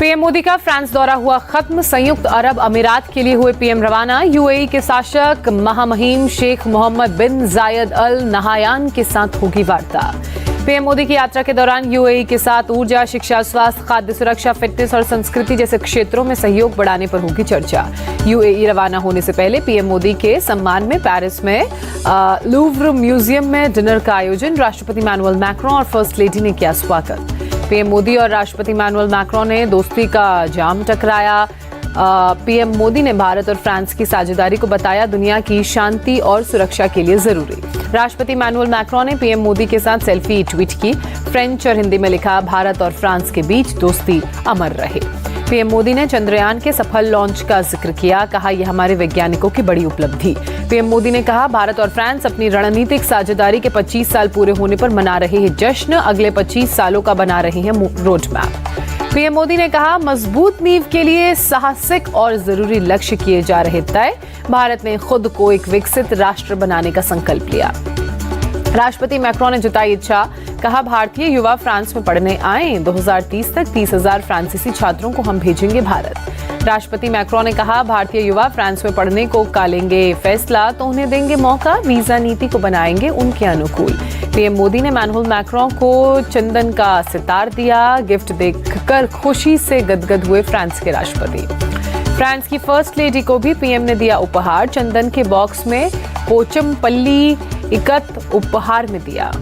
PM Modi का France दौरा हुआ खत्म। संयुक्त अरब अमीरात के लिए हुए पीएम रवाना। यूएई के शासक महामहिम शेख मोहम्मद बिन जायद अल नहायान के साथ होगी वार्ता। पीएम मोदी की यात्रा के दौरान यूएई के साथ ऊर्जा, शिक्षा, स्वास्थ्य, खाद्य सुरक्षा, फिटनेस और संस्कृति जैसे क्षेत्रों में सहयोग बढ़ाने पर होगी चर्चा। यूएई रवाना होने से पहले पीएम मोदी के सम्मान में पेरिस में लूव्र म्यूजियम में डिनर का आयोजन। राष्ट्रपति इमैनुअल मैक्रों और फर्स्ट लेडी ने किया स्वागत। पीएम मोदी और राष्ट्रपति इमैनुअल मैक्रों ने दोस्ती का जाम टकराया। पीएम मोदी ने भारत और फ्रांस की साझेदारी को बताया दुनिया की शांति और सुरक्षा के लिए जरूरी। राष्ट्रपति इमैनुअल मैक्रों ने पीएम मोदी के साथ सेल्फी ट्वीट की। फ्रेंच और हिंदी में लिखा, भारत और फ्रांस के बीच दोस्ती अमर रहे। पीएम मोदी ने चंद्रयान के सफल लॉन्च का जिक्र किया। कहा, यह हमारे वैज्ञानिकों की बड़ी उपलब्धि। पीएम मोदी ने कहा, भारत और फ्रांस अपनी रणनीतिक साझेदारी के 25 साल पूरे होने पर मना रहे हैं जश्न। अगले 25 सालों का बना रहे हैं रोड मैप। पीएम मोदी ने कहा, मजबूत नींव के लिए साहसिक और जरूरी लक्ष्य किए जा रहे तय। भारत ने खुद को एक विकसित राष्ट्र बनाने का संकल्प लिया। राष्ट्रपति मैक्रों ने जताई इच्छा। कहा, भारतीय युवा फ्रांस में पढ़ने आए। 2030 तक 30,000 फ्रांसीसी छात्रों को हम भेजेंगे भारत। राष्ट्रपति मैक्रों ने कहा, भारतीय युवा फ्रांस में पढ़ने को का लेंगे फैसला तो उन्हें देंगे मौका। वीजा नीति को बनाएंगे उनके अनुकूल। पीएम मोदी ने इमैनुअल मैक्रों को चंदन का सितार दिया। गिफ्ट देखकर खुशी से गदगद हुए फ्रांस के राष्ट्रपति। फ्रांस की फर्स्ट लेडी को भी पीएम ने दिया उपहार। चंदन के बॉक्स में पोचमपल्ली इकत उपहार में दिया।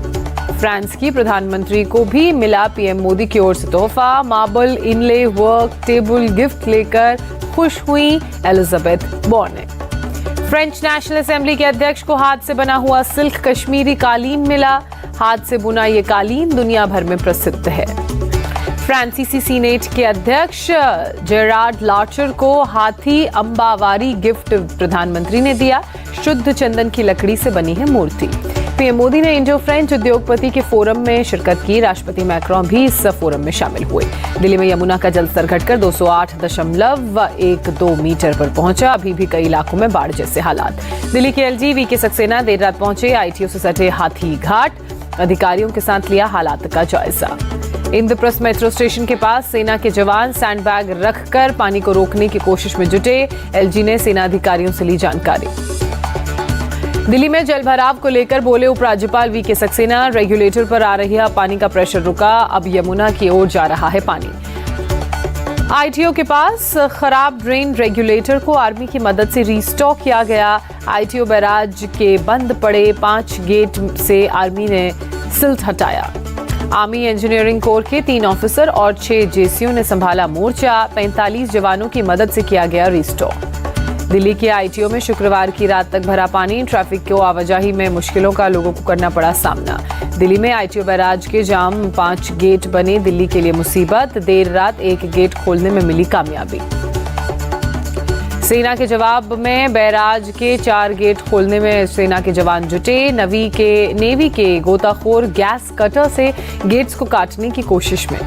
फ्रांस की प्रधानमंत्री को भी मिला पीएम मोदी की ओर से तोहफा। मार्बल इनले वर्क टेबल गिफ्ट लेकर खुश हुई Elizabeth borne. French national assembly के अध्यक्ष को हाथ से बना हुआ सिल्क कश्मीरी कालीन मिला। हाथ से बुना ये कालीन दुनिया भर में प्रसिद्ध है। फ्रांसीसी सीनेट के अध्यक्ष जेरार्ड लार्चर को हाथी अंबावारी गिफ्ट प्रधानमंत्री ने दिया। शुद्ध चंदन की लकड़ी से बनी है मूर्ति। पीएम मोदी ने इंडो फ्रेंच उद्योगपति के फोरम में शिरकत की। राष्ट्रपति मैक्रों भी इस फोरम में शामिल हुए। दिल्ली में यमुना का जलस्तर घटकर 208.12 मीटर पर पहुंचा। अभी भी कई इलाकों में बाढ़ जैसे हालात। दिल्ली के एलजी वीके सक्सेना देर रात पहुंचे। आईटीओ से सटे हाथी घाट अधिकारियों के साथ लिया हालात का जायजा। इंद्रप्रस्थ मेट्रो स्टेशन के पास सेना के जवान सैंडबैग रखकर पानी को रोकने की कोशिश में जुटे। एलजी ने सेना अधिकारियों से ली जानकारी। दिल्ली में जलभराव को लेकर बोले उपराज्यपाल वीके सक्सेना। रेगुलेटर पर आ रही पानी का प्रेशर रुका। अब यमुना की ओर जा रहा है पानी। आईटीओ के पास खराब ड्रेन रेगुलेटर को आर्मी की मदद से रीस्टॉक किया गया। आईटीओ बैराज के बंद पड़े 5 गेट से आर्मी ने सिल्ट हटाया। आर्मी इंजीनियरिंग कोर के 3 ऑफिसर और 6 जेसीओ ने संभाला मोर्चा। 45 जवानों की मदद से किया गया रीस्टॉक। दिल्ली के आईटीओ में शुक्रवार की रात तक भरा पानी। ट्रैफिक को आवाजाही में मुश्किलों का लोगों को करना पड़ा सामना। दिल्ली में आईटीओ बैराज के जाम 5 गेट बने दिल्ली के लिए मुसीबत। देर रात 1 गेट खोलने में मिली कामयाबी। सेना के जवाब में बैराज के 4 गेट खोलने में सेना के जवान जुटे। नेवी के गोताखोर गैस कटर से गेट्स को काटने की कोशिश में।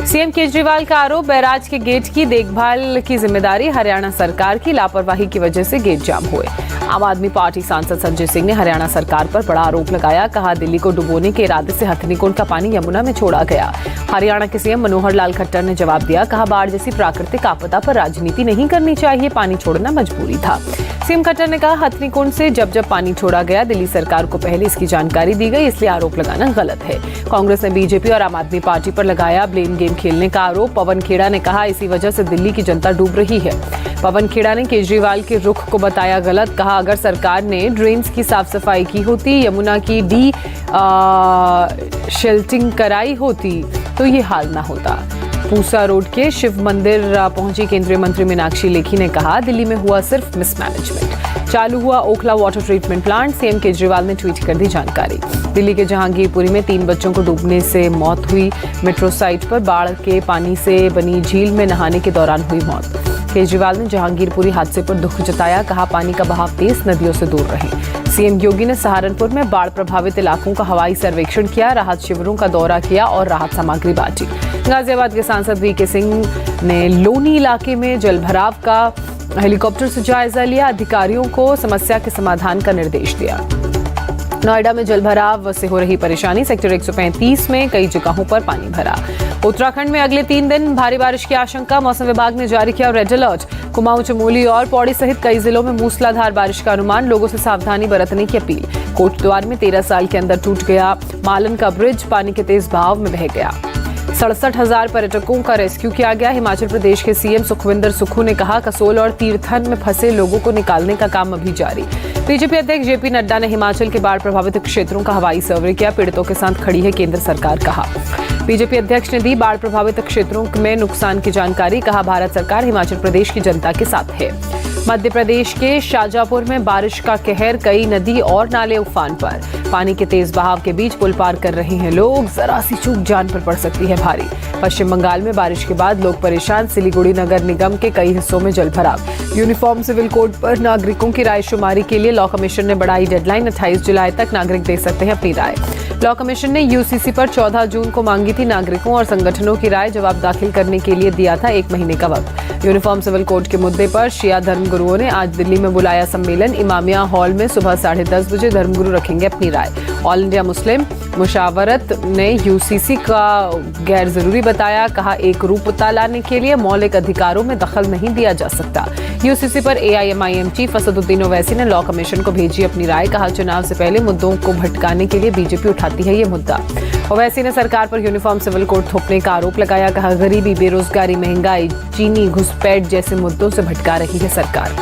सीएम केजरीवाल का आरोप, बैराज के गेट की देखभाल की जिम्मेदारी हरियाणा सरकार की। लापरवाही की वजह से गेट जाम हुए। आम आदमी पार्टी सांसद संजय सिंह ने हरियाणा सरकार पर बड़ा आरोप लगाया। कहा, दिल्ली को डुबोने के इरादे से हथनीकुंड का पानी यमुना में छोड़ा गया। हरियाणा के सीएम मनोहर लाल खट्टर ने जवाब दिया। कहा, बाढ़ जैसी प्राकृतिक आपदा पर राजनीति नहीं करनी चाहिए। पानी छोड़ना मजबूरी था। सीएम खट्टर ने कहा, हथनीकुंड से जब पानी छोड़ा गया दिल्ली सरकार को पहले इसकी जानकारी दी गई, इसलिए आरोप लगाना गलत है। कांग्रेस ने बीजेपी और आम आदमी पार्टी पर लगाया ब्लेम गेम खेलने का आरोप। पवन खेड़ा ने कहा, इसी वजह से दिल्ली की जनता डूब रही है। पवन खेड़ा ने केजरीवाल के रुख को बताया गलत। कहा, अगर सरकार ने ड्रेन्स की साफ सफाई की होती, यमुना की शेल्टिंग कराई होती तो ये हाल ना होता। पूसा रोड के शिव मंदिर पहुंची केंद्रीय मंत्री मीनाक्षी लेखी ने कहा, दिल्ली में हुआ सिर्फ मिसमैनेजमेंट। चालू हुआ Okhla water treatment plant. CM Kejriwal ने ट्वीट कर दी जानकारी। दिल्ली के जहांगीरपुरी में 3 बच्चों को डूबने से मौत हुई। मेट्रो साइट पर बाढ़ के पानी से बनी झील में नहाने के दौरान हुई मौत। केजरीवाल ने जहांगीरपुरी हादसे पर दुख जताया। कहा, पानी का बहाव तेज, नदियों से दूर रहें। सीएम योगी ने सहारनपुर में बाढ़ प्रभावित इलाकों का हवाई सर्वेक्षण किया। राहत शिविरों का दौरा किया और राहत सामग्री बांटी। गाजियाबाद के सांसद वीके सिंह ने लोनी इलाके में जलभराव का हेलीकॉप्टर से जायजा लिया। अधिकारियों को समस्या के समाधान का निर्देश दिया। नोएडा में जलभराव से हो रही परेशानी, सेक्टर 135 में कई जगहों पर पानी भरा। उत्तराखंड में अगले 3 दिन भारी बारिश की आशंका, मौसम विभाग ने जारी किया रेड अलर्ट। कुमाऊं, चमोली और पौड़ी सहित कई जिलों में मूसलाधार बारिश का अनुमान, लोगों से सावधानी बरतने की अपील। कोटद्वार में 13 साल के अंदर टूट गया मालन का ब्रिज, पानी के तेज बहाव में बह गया। 67,000 पर्यटकों का रेस्क्यू किया गया। हिमाचल प्रदेश के सीएम सुखविंदर सुक्खू ने कहा, कसोल और तीर्थन में फंसे लोगों को निकालने का काम अभी जारी। बीजेपी अध्यक्ष जेपी नड्डा ने हिमाचल के बाढ़ प्रभावित क्षेत्रों का हवाई सर्वे किया, पीड़ितों के साथ खड़ी है केंद्र सरकार, कहा। बीजेपी अध्यक्ष ने दी बाढ़ प्रभावित क्षेत्रों में नुकसान की जानकारी, कहा भारत सरकार हिमाचल प्रदेश की जनता के साथ है। मध्य प्रदेश के शाजापुर में बारिश का कहर, कई नदी और नाले उफान पर। पानी के तेज बहाव के बीच पुल पार कर रहे हैं लोग, जरा सी चूक जान पर पड़ सकती है भारी। पश्चिम बंगाल में बारिश के बाद लोग परेशान, सिलीगुड़ी नगर निगम के कई हिस्सों में जलभराव। यूनिफॉर्म सिविल कोड पर नागरिकों की राय शुमारी के लिए लॉ कमीशन ने बढ़ाई डेडलाइन, 28 जुलाई तक नागरिक दे सकते हैं अपनी राय। लॉ कमीशन ने यूसीसी पर 14 जून को मांगी थी नागरिकों और संगठनों की राय, जवाब दाखिल करने के लिए दिया था 1 महीने का वक्त। यूनिफॉर्म सिविल कोड के मुद्दे पर शिया धर्मगुरुओं ने आज दिल्ली में बुलाया सम्मेलन, इमामिया हॉल में सुबह 10:30 बजे धर्मगुरु रखेंगे अपनी राय। ऑल इंडिया मुस्लिम मुशावरत ने यूसीसी का गैर जरूरी बताया, कहा एक रूपता लाने के लिए मौलिक अधिकारों में दखल नहीं दिया जा सकता। यूसीसी पर एआईएमआईएम चीफ असदुद्दीन ओवैसी ने लॉ कमीशन को भेजी अपनी राय, कहा चुनाव से पहले मुद्दों को भटकाने के लिए बीजेपी उठाती है ये मुद्दा। ओवैसी ने सरकार पर यूनिफॉर्म सिविल कोड थोपने का आरोप लगाया, कहा गरीबी, बेरोजगारी, महंगाई, चीनी, घुसपैठ जैसे मुद्दों से भटका रही है सरकार।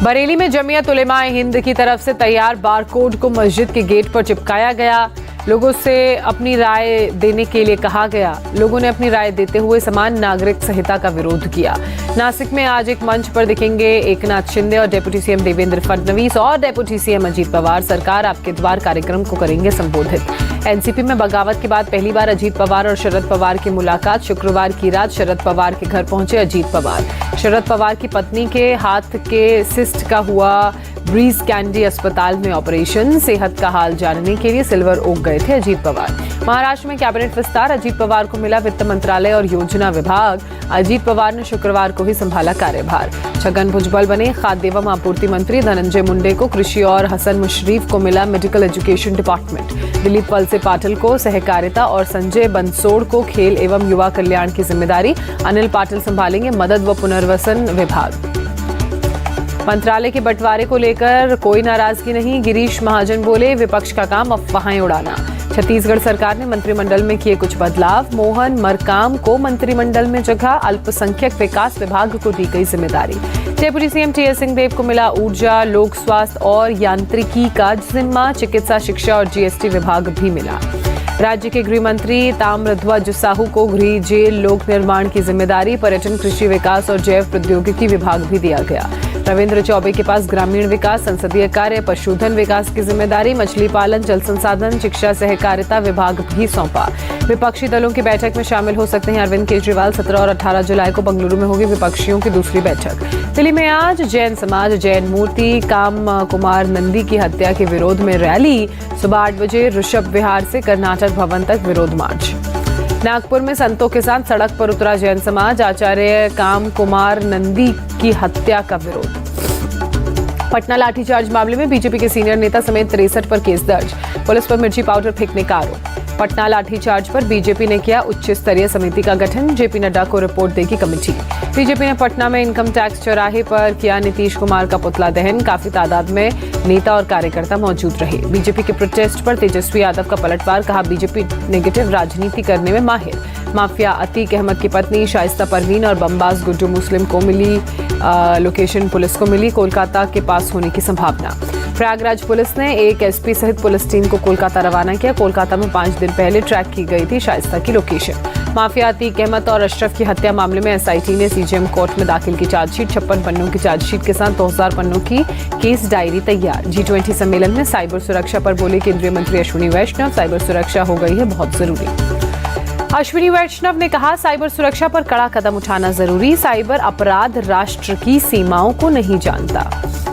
बरेली में जमीयत उलेमाए हिंद की तरफ से तैयार बारकोड को मस्जिद के गेट पर चिपकाया गया। लोगों से अपनी राय देने के लिए कहा गया। लोगों ने अपनी राय देते हुए समान नागरिक संहिता का विरोध किया। नासिक में आज एक मंच पर दिखेंगे एकनाथ शिंदे और डेप्यूटी सीएम देवेंद्र फडणवीस और डेप्यूटी सीएम अजीत पवार। सरकार आपके द्वार कार्यक्रम को करेंगे संबोधित। एनसीपी में बगावत के बाद पहली बार अजीत पवार और शरद पवार की मुलाकात। शुक्रवार की रात शरद पवार के घर पहुंचे अजीत पवार। शरद पवार की पत्नी के हाथ के सिस्ट का हुआ ब्रीज कैंडी अस्पताल में ऑपरेशन, सेहत का हाल जानने के लिए सिल्वर ओक गए थे अजीत पवार। महाराष्ट्र में कैबिनेट विस्तार, अजीत पवार को मिला वित्त मंत्रालय और योजना विभाग। अजीत पवार ने शुक्रवार को ही संभाला कार्यभार। छगन भुजबल बने खाद्य एवं आपूर्ति मंत्री। धनंजय मुंडे को कृषि और हसन मुशरीफ को मिला medical education department. Dilip Walse Patil को सहकारिता और संजय बंसोड़ को खेल एवं युवा कल्याण की जिम्मेदारी। अनिल पाटिल संभालेंगे मदद व पुनर्वसन विभाग। मंत्रालय के बंटवारे को लेकर कोई नाराजगी नहीं, गिरीश महाजन बोले विपक्ष का काम अफवाहें उड़ाना। छत्तीसगढ़ सरकार ने मंत्रिमंडल में किए कुछ बदलाव। मोहन मरकाम को मंत्रिमंडल में जगह, अल्पसंख्यक विकास विभाग को दी गई जिम्मेदारी। डेप्यूटी सीएम टीएस सिंहदेव को मिला ऊर्जा, लोक स्वास्थ्य और यांत्रिकी का जिम्मा। चिकित्सा, शिक्षा और जीएसटी विभाग भी मिला। राज्य के गृह मंत्री ताम्रध्वज साहू को गृह, जेल, लोक निर्माण की जिम्मेदारी। पर्यटन, कृषि विकास और जैव प्रौद्योगिकी विभाग भी दिया गया। रविंद्र चौबे के पास ग्रामीण विकास, संसदीय कार्य, पशुधन विकास की जिम्मेदारी। मछली पालन, जल संसाधन, शिक्षा, सहकारिता विभाग भी सौंपा। विपक्षी दलों की बैठक में शामिल हो सकते हैं अरविंद केजरीवाल। 17 और 18 जुलाई को बेंगलुरु में होगी विपक्षियों की दूसरी बैठक। दिल्ली में आज जैन समाज, जैन मूर्ति काम कुमार नंदी की हत्या के विरोध में रैली। सुबह 8 बजे ऋषभ विहार से कर्नाटक भवन तक विरोध मार्च। नागपुर में संतों के साथ सड़क पर उतरा जैन समाज। आचार्य काम कुमार नंदी की हत्या का विरोध। पटना लाठीचार्ज मामले में बीजेपी के सीनियर नेता समेत 63 पर केस दर्ज। पुलिस पर मिर्ची पाउडर फेंकने का आरोप। पटना लाठीचार्ज पर बीजेपी ने किया उच्च स्तरीय समिति का गठन। जेपी नड्डा को रिपोर्ट देगी कमेटी। बीजेपी ने पटना में इनकम टैक्स चौराहे पर किया नीतीश कुमार का पुतला दहन। काफी तादाद में नेता और कार्यकर्ता मौजूद रहे। बीजेपी के प्रोटेस्ट पर तेजस्वी यादव का पलटवार, कहा बीजेपी नेगेटिव राजनीति करने में माहिर। माफिया अतीक अहमद की पत्नी शाइस्ता परवीन और बमबाज गुड्डू मुस्लिम को मिली लोकेशन, पुलिस को मिली कोलकाता के पास होने की संभावना। प्रयागराज पुलिस ने एक एसपी सहित पुलिस टीम को कोलकाता रवाना किया। कोलकाता में 5 दिन पहले ट्रैक की गई थी शाइस्ता की लोकेशन। माफिया अतीक अहमद और अशरफ की हत्या मामले में एसआईटी ने सीजेएम कोर्ट में दाखिल की चार्जशीट। 56 पन्नों की चार्जशीट के साथ 2000 पन्नों की केस डायरी तैयार। G20 सम्मेलन में साइबर सुरक्षा पर बोले केंद्रीय मंत्री अश्विनी वैष्णव, साइबर सुरक्षा हो गई है बहुत जरूरी। अश्विनी वैष्णव ने कहा साइबर सुरक्षा पर कड़ा कदम उठाना जरूरी। साइबर अपराध राष्ट्र की सीमाओं को नहीं जानता।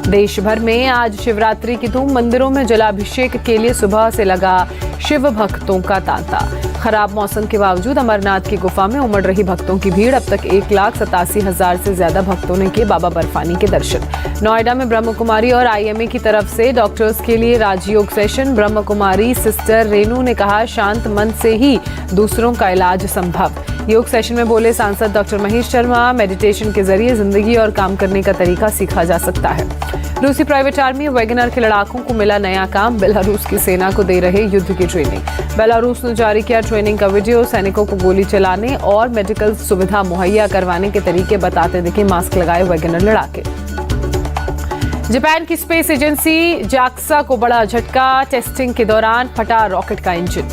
देश भर में आज शिवरात्रि की धूम। मंदिरों में जलाभिषेक के लिए सुबह से लगा शिव भक्तों का तांता। खराब मौसम के बावजूद अमरनाथ की गुफा में उमड़ रही भक्तों की भीड़। अब तक 1,87,000 से ज्यादा भक्तों ने किए बाबा बर्फानी के दर्शन। नोएडा में ब्रह्म कुमारी और आईएमए की तरफ से डॉक्टर्स के लिए राजयोग सेशन। ब्रह्म कुमारी सिस्टर रेनू ने कहा, शांत मन से ही दूसरों का इलाज संभव। योग सेशन में बोले सांसद डॉक्टर महेश शर्मा, मेडिटेशन के जरिए जिंदगी और काम करने का तरीका सीखा जा सकता है। रूसी प्राइवेट आर्मी वैगनर के लड़ाकों को मिला नया काम, बेलारूस की सेना को दे रहे युद्ध की ट्रेनिंग। बेलारूस ने जारी किया ट्रेनिंग का वीडियो, सैनिकों को गोली चलाने और मेडिकल सुविधा मुहैया करवाने के तरीके बताते दिखे मास्क लगाए वैगनर लड़ाके। जापान की स्पेस एजेंसी जाक्सा को बड़ा झटका, टेस्टिंग के दौरान फटा रॉकेट का इंजन।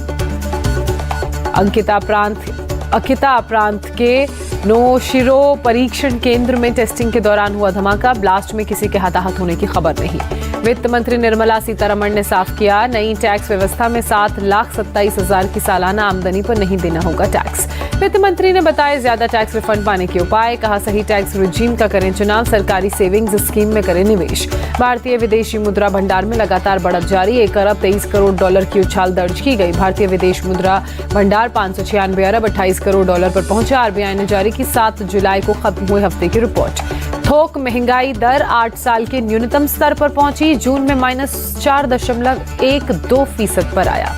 अकिता प्रांत के नोशिरो परीक्षण केंद्र में टेस्टिंग के दौरान हुआ धमाका, ब्लास्ट में किसी के हताहत होने की खबर नहीं। वित्त मंत्री निर्मला सीतारमण ने साफ किया, नई टैक्स व्यवस्था में 7,27,000 की सालाना आमदनी पर नहीं देना होगा टैक्स। वित्त मंत्री ने बताया ज्यादा टैक्स रिफंड पाने के उपाय, कहा सही टैक्स रिजीम का करें चुनाव, सरकारी सेविंग्स स्कीम में करें निवेश। भारतीय विदेशी मुद्रा भंडार में लगातार बढ़त जारी, 1 अरब 23 करोड़ डॉलर की उछाल दर्ज की गई। भारतीय विदेश मुद्रा भंडार 596 अरब 28 करोड़ डॉलर पर पहुंचा। आरबीआई ने जारी की 7 जुलाई को खत्म हुए हफ्ते की रिपोर्ट। थोक महंगाई दर 8 साल के न्यूनतम स्तर पर पहुंची, जून में -4.12% पर आया।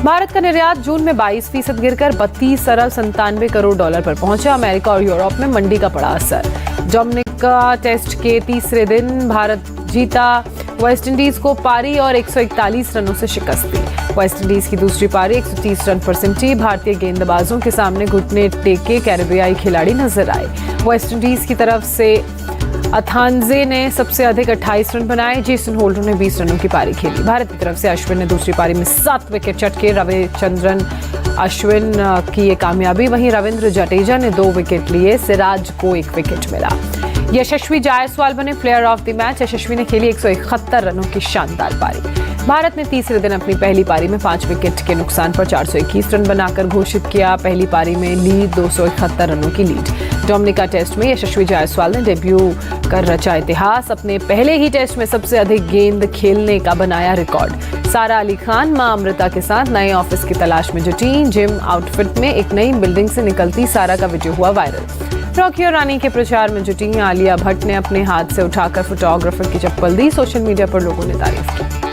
भारत का निर्यात जून में 22% गिरकर 32 अरब 97 करोड़ डॉलर पर पहुंचा। अमेरिका और यूरोप में मंडी का पड़ा असर। डोमिनिका टेस्ट के तीसरे दिन भारत जीता, वेस्टइंडीज को पारी और 141 रनों से शिकस्त दी। वेस्टइंडीज की दूसरी पारी 130 रन पर सिमटी, भारतीय गेंदबाजों के सामने घुटने टेके कैरेबियाई खिलाड़ी नजर आए। वेस्टइंडीज की तरफ से अथानजे ने सबसे अधिक 28 रन बनाए, जेसन होल्डर ने 20 रनों की पारी खेली। भारत की तरफ से अश्विन ने दूसरी पारी में 7 विकेट चटके, रविचंद्रन अश्विन की ये कामयाबी। वहीं रविंद्र जडेजा ने 2 विकेट लिए, सिराज को 1 विकेट मिला। यशस्वी जायसवाल बने प्लेयर ऑफ द मैच। यशस्वी ने खेली 171 रनों की शानदार पारी। भारत ने तीसरे दिन अपनी पहली पारी में 5 विकेट के नुकसान पर 421 रन बनाकर घोषित किया। पहली पारी में ली 271 रनों की लीड। डोमिनिका टेस्ट में यशस्वी जायसवाल ने डेब्यू कर रचा इतिहास, अपने पहले ही टेस्ट में सबसे अधिक गेंद खेलने का बनाया रिकॉर्ड। सारा अली खान मां अमृता के साथ नए ऑफिस की तलाश में जुटी। जिम आउटफिट में एक नई बिल्डिंग से निकलती सारा का वीडियो हुआ वायरल। रॉकी और रानी के प्रचार में जुटी आलिया भट्ट ने अपने हाथ से उठाकर फोटोग्राफर की चप्पल दी, सोशल मीडिया पर लोगों ने तारीफ की।